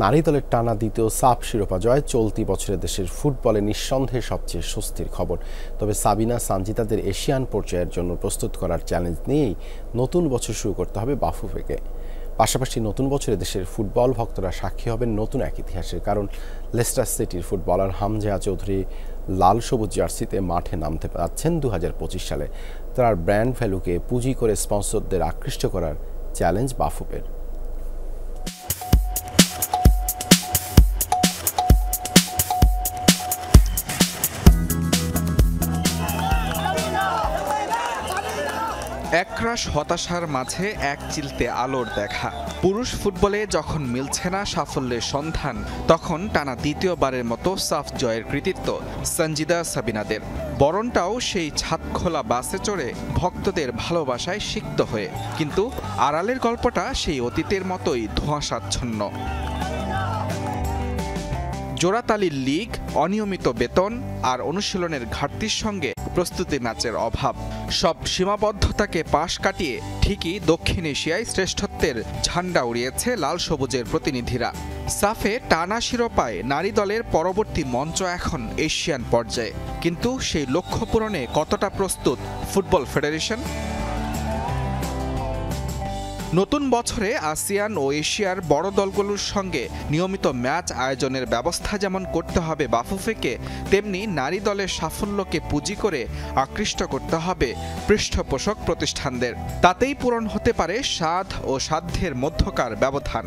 নারী দলের টানা দ্বিতীয় সাফ শিরোপা জয় চলতি বছরে দেশের ফুটবলে নিঃসন্দেহে সবচেয়ে স্বস্তির খবর। তবে সাবিনা সানজিদাদের এশিয়ান পর্যায়ের জন্য প্রস্তুত করার চ্যালেঞ্জ নিয়েই নতুন বছর শুরু করতে হবে বাফুফেকে। পাশাপাশি নতুন বছরে দেশের ফুটবল ভক্তরা সাক্ষী হবেন নতুন এক ইতিহাসের, কারণ লেস্টার সিটির ফুটবলার হামজা চৌধুরী লাল সবুজ জার্সিতে মাঠে নামতে পারছেন 2025 সালে। তার ব্র্যান্ড ভ্যালুকে পুঁজি করে স্পন্সরদের আকৃষ্ট করার চ্যালেঞ্জ বাফুফের। একরাশ হতাশার মাঝে এক চিলতে আলোর দেখা। পুরুষ ফুটবলে যখন মিলছে না সাফল্যের সন্ধান, তখন টানা দ্বিতীয়বারের মতো সাফ জয়ের কৃতিত্ব সঞ্জিদা সাবিনাদের। বরণটাও সেই ছাদখোলা বাসে চড়ে ভক্তদের ভালোবাসায় সিক্ত হয়ে, কিন্তু আড়ালের গল্পটা সেই অতীতের মতোই ধোঁয়াশাচ্ছন্ন। জোড়াতালির লিগ, অনিয়মিত বেতন আর অনুশীলনের ঘাটতির সঙ্গে প্রস্তুতি ম্যাচের অভাব, সব সীমাবদ্ধতাকে পাশ কাটিয়ে ঠিকই দক্ষিণ এশিয়ায় শ্রেষ্ঠত্বের ঝান্ডা উড়িয়েছে লাল সবুজের প্রতিনিধিরা। সাফে টানা শিরোপায় নারী দলের পরবর্তী মঞ্চ এখন এশিয়ান পর্যায়ে, কিন্তু সেই লক্ষ্য পূরণে কতটা প্রস্তুত ফুটবল ফেডারেশন? নতুন বছরে আসিয়ান ও এশিয়ার বড় দলগুলোর সঙ্গে নিয়মিত ম্যাচ আয়োজনের ব্যবস্থা যেমন করতে হবে বাফুফেকে, তেমনি নারী দলের সাফল্যকে পুঁজি করে আকৃষ্ট করতে হবে পৃষ্ঠপোষক প্রতিষ্ঠানদের। তাতেই পূরণ হতে পারে সাধ ও সাধ্যের মধ্যকার ব্যবধান।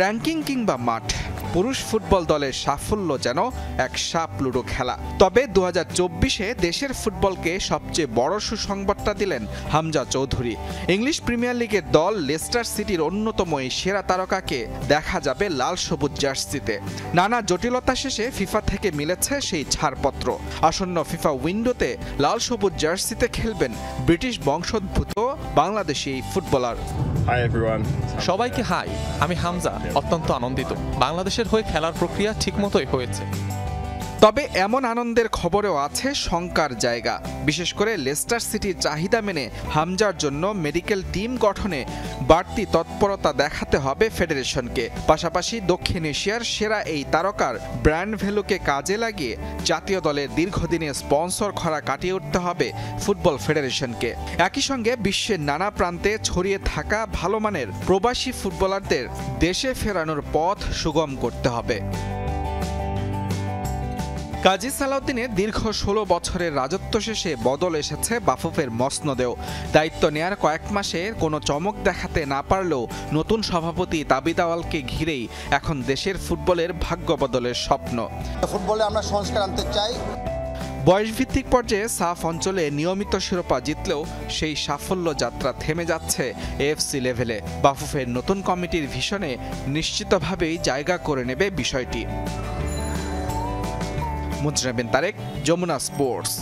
র্যাঙ্কিং কিংবা মাঠ, পুরুষ ফুটবল দলের সাফল্য যেন এক সাপ লুডো খেলা। তবে 2024-এ দেশের ফুটবলকে সবচেয়ে বড় সুসংবাদটা দিলেন হামজা চৌধুরী। ইংলিশ প্রিমিয়ার লিগের দল লেস্টার সিটির অন্যতম এই সেরা তারকাকে দেখা যাবে লাল সবুজ জার্সিতে। নানা জটিলতা শেষে ফিফা থেকে মিলেছে সেই ছাড়পত্র। আসন্ন ফিফা উইন্ডোতে লাল সবুজ জার্সিতে খেলবেন ব্রিটিশ বংশোদ্ভূত বাংলাদেশি এই ফুটবলার। সবাইকে হাই, আমি হামজা। অত্যন্ত আনন্দিত। বাংলাদেশের হয়ে খেলার প্রক্রিয়া ঠিকমতোই হয়েছে। তবে এমন আনন্দের খবরেও আছে শঙ্কার জায়গা। বিশেষ করে লেস্টার সিটির চাহিদা মেনে হামজার জন্য মেডিকেল টিম গঠনে বাড়তি তৎপরতা দেখাতে হবে ফেডারেশনকে। পাশাপাশি দক্ষিণ এশিয়ার সেরা এই তারকার ব্র্যান্ড ভ্যালুকে কাজে লাগিয়ে জাতীয় দলের দীর্ঘদিনের স্পন্সর খরা কাটিয়ে উঠতে হবে ফুটবল ফেডারেশনকে। একই সঙ্গে বিশ্বের নানা প্রান্তে ছড়িয়ে থাকা ভালো মানের প্রবাসী ফুটবলারদের দেশে ফেরানোর পথ সুগম করতে হবে। কাজী সালাউদ্দিনের দীর্ঘ 16 বছরের রাজত্ব শেষে বদল এসেছে বাফুফের মসনদেও। দায়িত্ব নেয়ার কয়েক মাসে কোনো চমক দেখাতে না পারলেও নতুন সভাপতি তাবিদ আওয়ালকে ঘিরেই এখন দেশের ফুটবলের ভাগ্য বদলের স্বপ্ন। ফুটবলে আমরা সংস্কার আনতে চাই। বয়সভিত্তিক পর্যায়ে সাফ অঞ্চলে নিয়মিত শিরোপা জিতলেও সেই সাফল্য যাত্রা থেমে যাচ্ছে এএফসি লেভেলে। বাফুফের নতুন কমিটির ভিশনে নিশ্চিতভাবেই জায়গা করে নেবে বিষয়টি। মুজরাবিন তারেক, যমুনা স্পোর্টস।